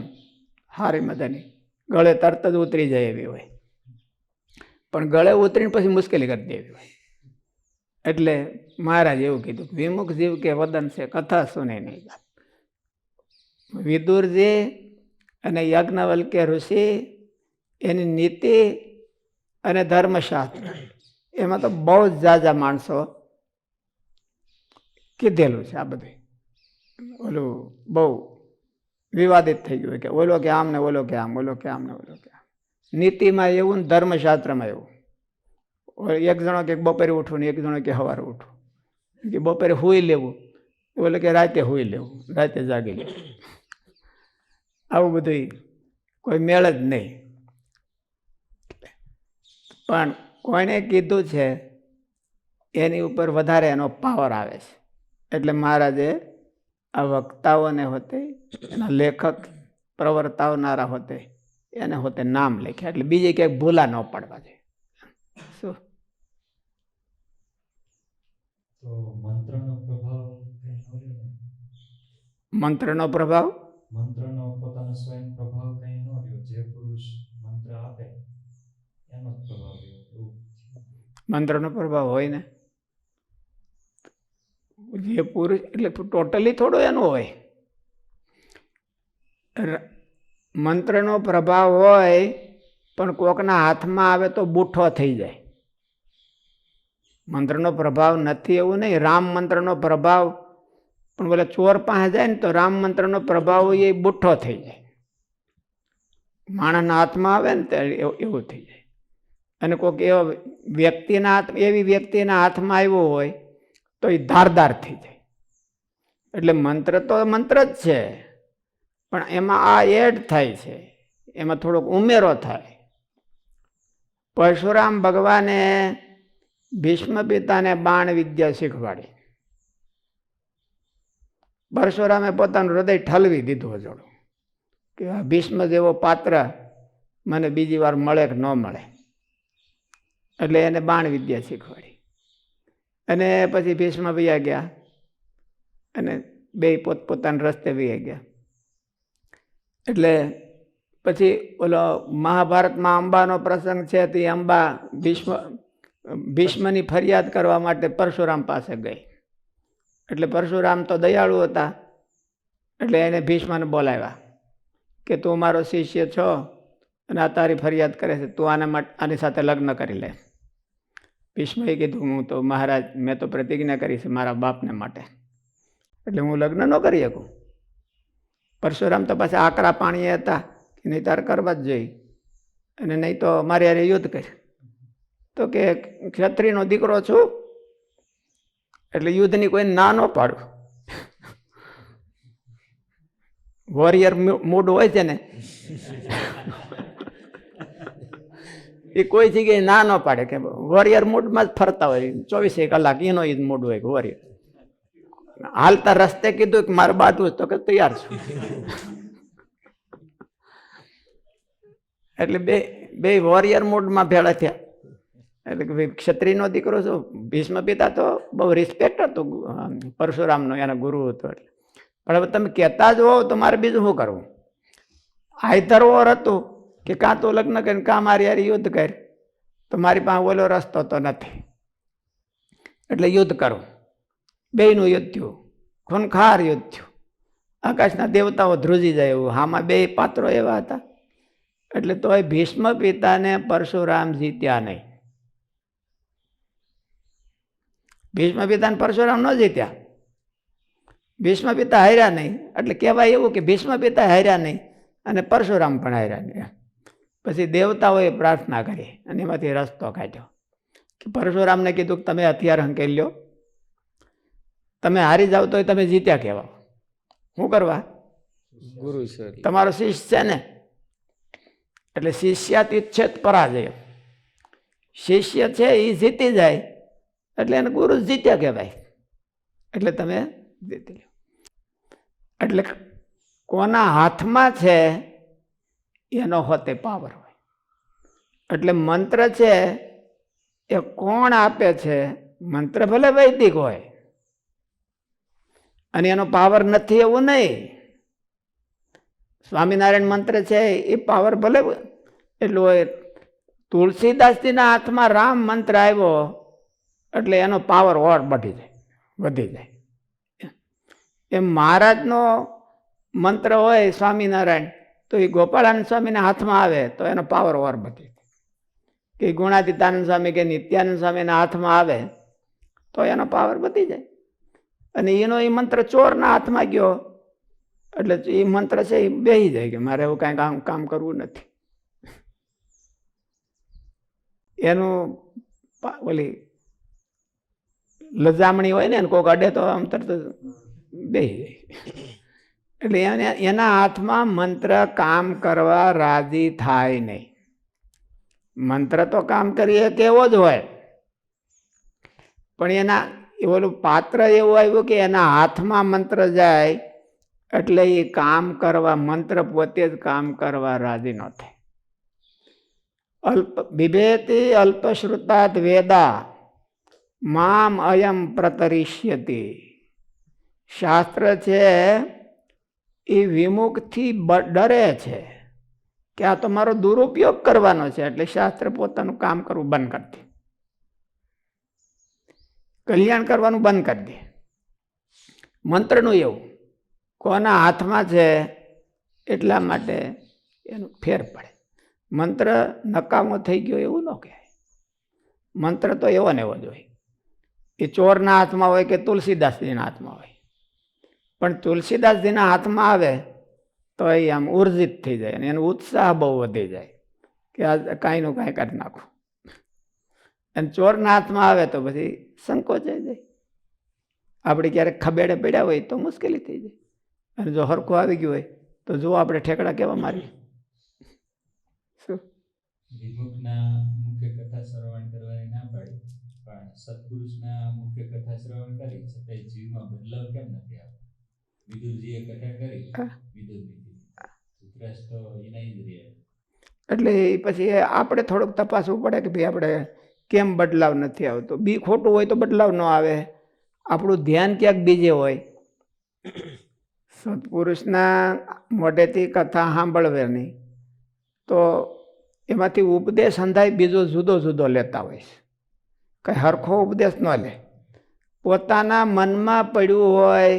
સારી મજાની, ગળે તરત જ ઉતરી જાય એવી હોય. પણ ગળે ઉતરીને પછી મુશ્કેલી કરી દેવી હોય. એટલે મહારાજ એવું કીધું, વિમુખ જીવ કે વદન છે કથા સુને નહીં. વિદુરજી અને યાજ્ઞવલ્ક્ય ઋષિ એની નીતિ અને ધર્મશાસ્ત્ર એમાં તો બહુ જ ઝાઝા માણસો કીધેલું છે. આ બધું ઓલું બહુ વિવાદિત થઈ ગયું કે ઓલો કે આમ ને ઓલો કે આમ, ઓલો કે આમ ને ઓલો કે આમ. નીતિમાં એવું ને ધર્મશાસ્ત્રમાં એવું. એક જણો કે બપોરે ઉઠવું ને એક જણો કે સવારે ઉઠવું, કે બપોરે સૂઈ લેવું, ઓલે કે રાતે સૂઈ લેવું, રાતે જાગી લેવું. આવું બધું કોઈ મેળ જ નહીં. પણ કોઈને કીધું છે એની ઉપર વધારે એનો પાવર આવે છે. એટલે મહારાજે આ વક્તાઓને હોતે, એના લેખક પ્રવર્તાવનારા હોતે, એને હોતે નામ લખ્યા. એટલે બીજે ક્યાંક ભૂલા ન પડવા જોઈએ. શું તો મંત્રનો પ્રભાવ કઈ ન રહ્યો ને? મંત્રનો પ્રભાવ? મંત્રનો પોતાનો સ્વયં પ્રભાવ કઈ ન રહ્યો. જે પુરુષ મંત્ર આપે એનો જ પ્રભાવ રહ્યો એવું. મંત્રનો પ્રભાવ હોય ને, જે પુરુષ એટલે ટોટલી થોડો એનો હોય. મંત્રનો પ્રભાવ હોય પણ કોકના હાથમાં આવે તો બુઠ્ઠો થઈ જાય. મંત્રનો પ્રભાવ નથી એવું નહીં. રામ મંત્રનો પ્રભાવ પણ બોલે ચોર પાસે જાય ને તો રામ મંત્રનો પ્રભાવ એ બુઠ્ઠો થઈ જાય. માણસના હાથમાં આવે ને તો એવું થઈ જાય. અને કોઈક એવો વ્યક્તિના હાથ, એવી વ્યક્તિના હાથમાં આવ્યો હોય તો એ ધારદાર થઈ જાય. એટલે મંત્ર તો મંત્ર જ છે, પણ એમાં આ એડ થાય છે, એમાં થોડોક ઉમેરો થાય. પરશુરામ ભગવાને ભીષ્મ પિતાને બાણ વિદ્યા શીખવાડી. પરશુરામે પોતાનું હૃદય ઠલવી દીધું જોડું કે આ ભીષ્મ જેવો પાત્ર મને બીજી વાર મળે કે ન મળે. એટલે એને બાણ વિદ્યા શીખવાડી. અને પછી ભીષ્મ વયા ગયા અને બે પોતપોતાના રસ્તે વયા ગયા. એટલે પછી ઓલો મહાભારતમાં અંબાનો પ્રસંગ છે, તે અંબા ભીષ્મની ફરિયાદ કરવા માટે પરશુરામ પાસે ગઈ. એટલે પરશુરામ તો દયાળુ હતા, એટલે એને ભીષ્મને બોલાવ્યા કે તું મારો શિષ્ય છો અને આ તારી ફરિયાદ કરે છે, તું આની સાથે લગ્ન કરી લે. ભીષ્મએ કીધું હું તો મહારાજ, મેં તો પ્રતિજ્ઞા કરી છે મારા બાપને માટે, એટલે હું લગ્ન ન કરી શકું. પરશુરામ તો પાછા આકરા પાણીએ હતા કે નહીં તારે કરવા જ જોઈએ, અને નહીં તો મારે યારે યુદ્ધ કરી. તો કે ક્ષત્રિયનો દીકરો છું એટલે યુદ્ધની કોઈ ના ન પાડું. વોરિયર મૂડ હોય છે ને એ કોઈ જગ્યાએ ના ન પાડે, કે વોરિયર મૂડમાં જ ફરતા હોય 24 કલાક, એનો જ મૂડ હોય કે વોરિયર. હાલતા રસ્તે કીધું કે મારે બાંધવું તો કે તૈયાર છું. એટલે બે વોરિયર મૂડમાં ભેળા થયા. એટલે કે ભાઈ ક્ષત્રિયનો દીકરો છું. ભીષ્મ પિતા તો બહુ રિસ્પેક્ટ હતું પરશુરામનો, એના ગુરુ હતો. એટલે પણ હવે તમે કહેતા જ હોવ તો મારે બીજું શું કરવું? આઈધર ઓર હતું કે કાં તો લગ્ન કરીને કાં મારી યાર યુદ્ધ કર, તો મારી પાસે ઓલો રસ્તો તો નથી, એટલે યુદ્ધ કરું. બેયનું યુદ્ધ થયું, ખૂનખાર યુદ્ધ થયું. આકાશના દેવતાઓ ધ્રુજી જાય એવું. આમાં બે પાત્રો એવા હતા. એટલે તોય ભીષ્મ પિતાને પરશુરામ જીત્યા નહીં. ભીષ્મ પિતાને પરશુરામ ન જીત્યા, ભીષ્મ પિતા હાર્યા નહીં એટલે કહેવાય એવું કે ભીષ્મ પિતા હાર્યા નહીં અને પરશુરામ પણ હાર્યા નહીં. પછી દેવતાઓએ પ્રાર્થના કરી અને એમાંથી રસ્તો કાઢ્યો કે પરશુરામને કીધું કે તમે હથિયાર હંકેલી લ્યો, તમે હારી જાવ તો તમે જીત્યા કહેવા. શું કરવા? ગુરુ છે તમારો શિષ્ય છે ને, એટલે શિષ્યાતીત છે પરાજય. શિષ્ય છે એ જીતી જાય એટલે એને ગુરુ જીત્યા કહેવાય. એટલે તમે જીતી લો. એટલે કોના હાથમાં છે એનો હોતે પાવર હોય. એટલે મંત્ર છે એ કોણ આપે છે? મંત્ર ભલે વૈદિક હોય અને એનો પાવર નથી એવું નહીં. સ્વામિનારાયણ મંત્ર છે એ પાવર ભલે એટલું હોય. તુલસીદાસજીના હાથમાં રામ મંત્ર આવ્યો એટલે એનો પાવર ઓર વધી જાય. એમ મહારાજનો મંત્ર હોય સ્વામિનારાયણ તો એ ગોપાળાનંદ સ્વામીના હાથમાં આવે તો એનો પાવર ઓર વધી જાય. કે ગુણાતીતાનંદ સ્વામી કે નિત્યાનંદ સ્વામીના હાથમાં આવે તો એનો પાવર વધી જાય. અને એનો એ મંત્ર ચોરના હાથમાં ગયો એટલે એ મંત્ર છે એ બેસી જાય કે મારે એવું કાંઈ કામ કરવું નથી. એનું ઓલી લજામણી હોય ને કોઈક અડે તો આમ તરત બેસી જાય. એટલે એના હાથમાં મંત્ર કામ કરવા રાજી થાય નહીં. મંત્ર તો કામ કરીએ કેવો જ હોય, પણ એના ઓલું પાત્ર એવું આવ્યું કે એના હાથમાં મંત્ર જાય એટલે એ કામ કરવા, મંત્ર પોતે જ કામ કરવા રાજી ન થાય. બિભેતિ અલ્પશ્રુતાત વેદા મામ અયમ પ્રતરિષ્યતિ. શાસ્ત્ર છે એ વિમુખથી ડરે છે કે આ તો મારો દુરુપયોગ કરવાનો છે, એટલે શાસ્ત્ર પોતાનું કામ કરવું બંધ કરી દે, કલ્યાણ કરવાનું બંધ કરી દે. મંત્રનું એવું કોના હાથમાં છે એટલા માટે એનું ફેર પડે. મંત્ર નકામો થઈ ગયો એવું ન કહેવાય. મંત્ર તો એવો ને એવો જ હોય. એ ચોરના હાથમાં હોય કે તુલસીદાસજીના હાથમાં હોય, પણ તુલસીદાસજીના હાથમાં આવે તો એ આમ ઉર્જિત થઈ જાય અને એનો ઉત્સાહ બહુ વધી જાય કે આ કાંઈનું કાંઈ કરી નાખું. અને ચોરના હાથમાં આવે તો પછી સંકોચાઈ જાય. આપણે ક્યારેક ખબેડે પડ્યા હોય તો મુશ્કેલી થઈ જાય. અને જો હરખું આવી ગયું હોય તો જો આપણે ઠેકડા કેવા મારીએ. વિમુખના મુખ્ય કથા શ્રવણ કરવાની ના પાડી, પણ સત્પુરુષના મુખ્ય કથા શ્રવણ કરી છતાંય જીવમાં બદલાવ કેમ નથી આવતો? વિદુરજીએ કથા કરી, વિદુરની ધૃતરાષ્ટ્ર એના જ રહ્યા. એટલે પછી આપણે થોડુંક તપાસવું પડે કે ભાઈ આપણે કેમ બદલાવ નથી આવતો. બી ખોટું હોય તો બદલાવ ન આવે, આપણું ધ્યાન ક્યાંક બીજે હોય. સત્પુરુષના મોઢેથી કથા સાંભળવાની તો એમાંથી ઉપદેશ અંધાય બીજો જુદો જુદો લેતા હોય છે. કંઈ હરખો ઉપદેશ ન લે. પોતાના મનમાં પડ્યું હોય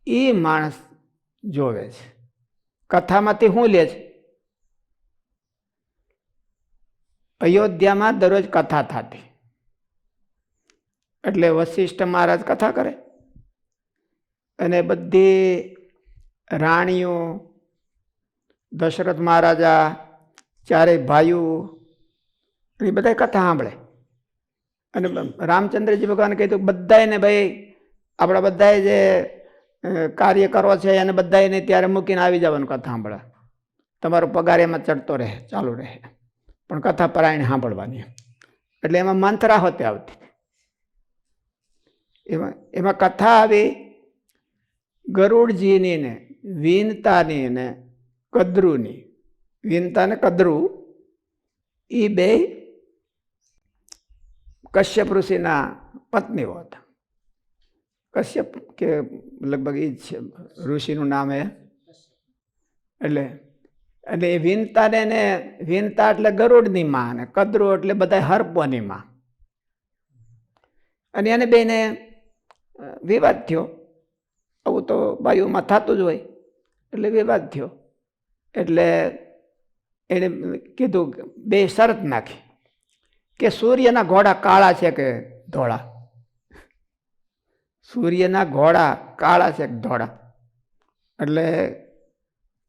એ માણસ જોવે છે. કથામાંથી શું લે છે? અયોધ્યામાં દરરોજ કથા થતી, એટલે વશિષ્ઠ મહારાજ કથા કરે અને બધી રાણીઓ, દશરથ મહારાજા, ચારેય ભાઈઓ એ બધા કથા સાંભળે. અને રામચંદ્રજી ભગવાને કીધું બધાને ભાઈ આપણા બધાએ જે કાર્ય કરવો છે એને બધાને ત્યારે મૂકીને આવી જવાનું કથા સાંભળવા. તમારો પગાર એમાં ચડતો રહે, ચાલુ રહે, પણ કથા પરાયણ સાંભળવાની. એટલે એમાં મંત્રા હોતે આવતી. એમાં કથા આવી ગરુડજીની ને વીનતાની ને કદ્રુની. વીનતા ને કદ્રુ એ બે કશ્યપ ઋષિના પત્નીઓ હતા. કશ્યપ કે લગભગ એ જ છે ઋષિનું નામ એ. એટલે અને એ વિનતાને ને વિનતા એટલે ગરુડની માં અને કદ્રુ એટલે બધા હરપોની માં. અને એને બેને વિવાદ થયો. આવું તો બાયુમાં થતું જ હોય. એટલે વિવાદ થયો એટલે એણે કીધું, બે શરત નાખી કે સૂર્યના ઘોડા કાળા છે કે ધોળા? સૂર્યના ઘોડા કાળા છે કે ધોળા? એટલે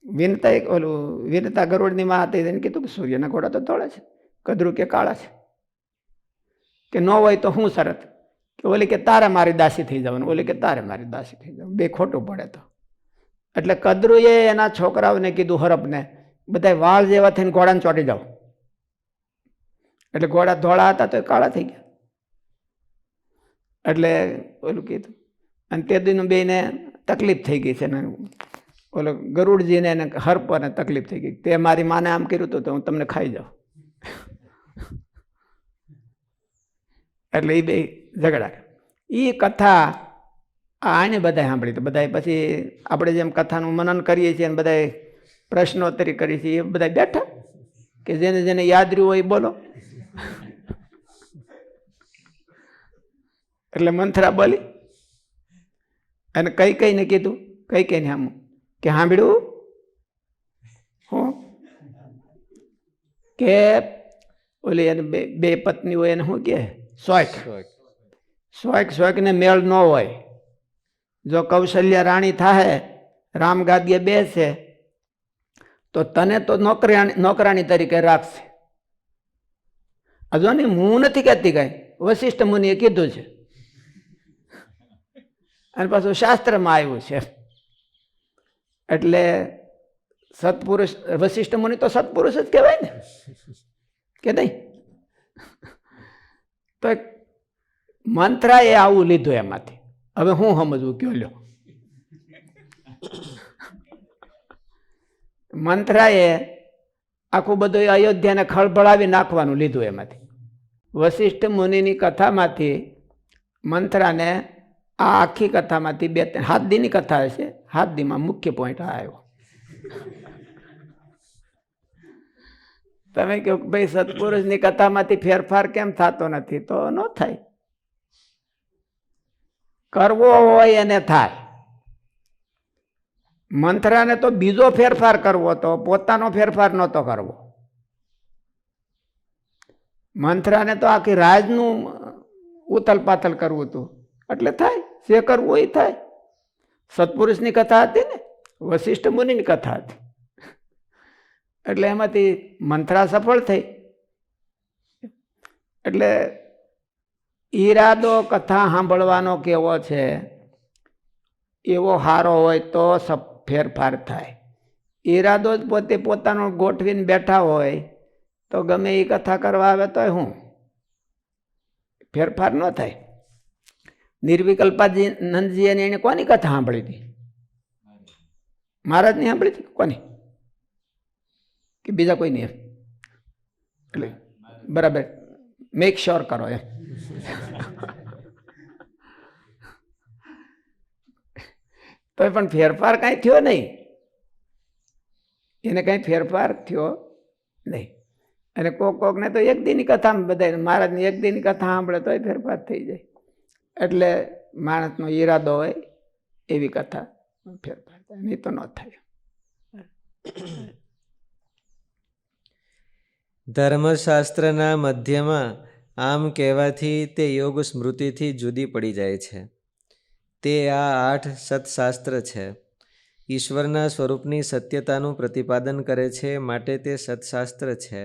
વિનતા ગરુડની માં હતી એને કીધું કે સૂર્યના ઘોડા તો ધોળા છે. કદરું કે કાળા છે. કે ન હોય તો શું શરત? કે ઓલી કે તારે મારી દાસી થઈ જવાનું, ઓલી કે તારે મારી દાસી થઈ જવાનું, બે ખોટું પડે તો. એટલે કદરુએ એના છોકરાઓને કીધું હરપને, બધા વાળ જેવા થઈને ઘોડાને ચોંટી જાઓ. એટલે ઘોડા ધોળા હતા તો કાળા થઈ ગયા. એટલે ઓલું કીધું અને તે દીનું બેને તકલીફ થઈ ગઈ છે ને ઓલો ગરુડજીને એને હરપને તકલીફ થઈ ગઈ. તે મારી માને આમ કર્યું હતું તો હું તમને ખાઈ જાઉં. એટલે એ બે ઝઘડા. એ કથા આને બધા સાંભળી. તો બધા પછી આપણે જેમ કથાનું મનન કરીએ છીએ અને બધા પ્રશ્નોત્તરી કરીએ છીએ, એ બધા બેઠા કે જેને જેને યાદ રહ્યું હોય એ બોલો. એટલે મંથરા બોલી અને કઈ કઈને કીધું, કઈ કઈને આમ કે સાંભળ્યું હું કે ઓલી એને બે પત્ની હોય એને શું કે શોખ ને મેળ ન હોય. જો કૌશલ્યા રાણી થાય, રામ ગાદીએ બેસે તો તને તો નોકરાણી તરીકે રાખશે. હજુ ને હું નથી કહેતી કઈ, વશિષ્ઠ મુનિએ કીધું છે અને પાછું શાસ્ત્રમાં આવ્યું છે. એટલે સત્પુરુષ વશિષ્ઠ મુનિ તો સત્પુરુષ જ કહેવાય ને, કે નહીં? તો મંત્રાએ આવું લીધું એમાંથી. હવે હું સમજવું કયો લ્યો. મંત્રાએ આખું બધું અયોધ્યાને ખળભળાવી નાખવાનું લીધું એમાંથી. વશિષ્ઠ મુનિની કથામાંથી મંત્રાને આ આખી કથામાંથી 7 દીની કથા હશે, 7 દીમાં મુખ્ય પોઈન્ટ આવ્યો. તમે કહો કે ભાઈ સત્પુરુષની કથામાંથી ફેરફાર કેમ થતો નથી? તો ન થાય. કરવો હોય એને થાય. મંથરાને તો બીજો ફેરફાર કરવો હતો, પોતાનો ફેરફાર નહોતો કરવો. મંથરાને તો આખી રાજનું ઉથલ પાથલ કરવું હતું. એટલે થાય, જે કરવું એ થાય. સત્પુરુષની કથા હતી ને, વશિષ્ઠ મુનિની કથા હતી. એટલે એમાંથી મંથરા સફળ થઈ. એટલે ઈરાદો કથા સાંભળવાનો કેવો છે, એવો સારો હોય તો ફેરફાર થાય. ઈરાદો જ પોતે પોતાનો ગોઠવીને બેઠા હોય તો ગમે એ કથા કરવા આવે તો હું ફેરફાર ન થાય. નિર્વિકલ્પાજી નંદજીએ એને કોની કથા સાંભળી હતી? મહારાજની સાંભળી હતી? કોની? કે બીજા કોઈ નહીં? એટલે બરાબર મેક શ્યોર કરો એમ. તો પણ ફેરફાર કાંઈ થયો નહીં. એને કાંઈ ફેરફાર થયો નહીં. અને કોકને તો એક દીની કથા બધા મહારાજની એક દીની કથા સાંભળે તો ફેરફાર થઈ જાય. એટલે માણસનો ઈરાદો હોય એવી કથા ફેરફાર થાય, નહીં તો ન થાય. ધર્મશાસ્ત્રના મધ્યમાં આમ કહેવાથી તે યોગ સ્મૃતિથી જુદી પડી જાય છે. તે આ 8 સત્શાસ્ત્ર છે. ઈશ્વરના સ્વરૂપની સત્યતાનું પ્રતિપાદન કરે છે, માટે તે સત્શાસ્ત્ર છે.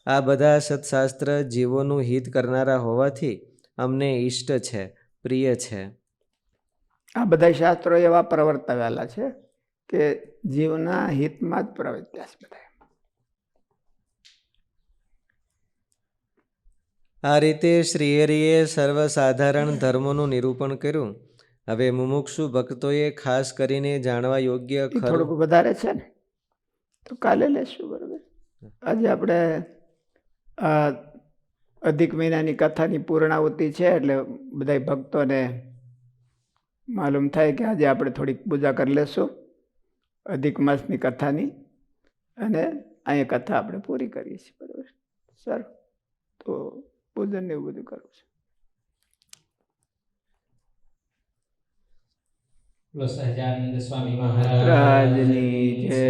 આ બધા સત્શાસ્ત્ર જીવોનું હિત કરનારા હોવાથી અમને ઈષ્ટ છે, પ્રિય છે. આ બધા શાસ્ત્રો એવા પ્રવર્તાવેલા છે કે જીવના હિતમાં જ પ્રવર્ત્યા છે બધા. આ રીતે શ્રીહરિએ સર્વસાધારણ ધર્મોનું નિરૂપણ કર્યું. હવે મુમુક્ષુ ભક્તોએ ખાસ કરીને જાણવા યોગ્ય થોડુંક વધારે છે ને, તો કાલે લેશું. બરાબર. આજે આપણે અધિક મહિનાની કથાની પૂર્ણાહુતિ છે, એટલે બધા ભક્તોને માલુમ થાય કે આજે આપણે થોડીક પૂજા કરી લેશું અધિક માસની કથાની, અને અહીંયા કથા આપણે પૂરી કરીએ છીએ. બરાબર. સારું, તો પૂજન ને એવું બધું કરવું છે. સહજાનંદ સ્વામી મહારાજ રાજની જય.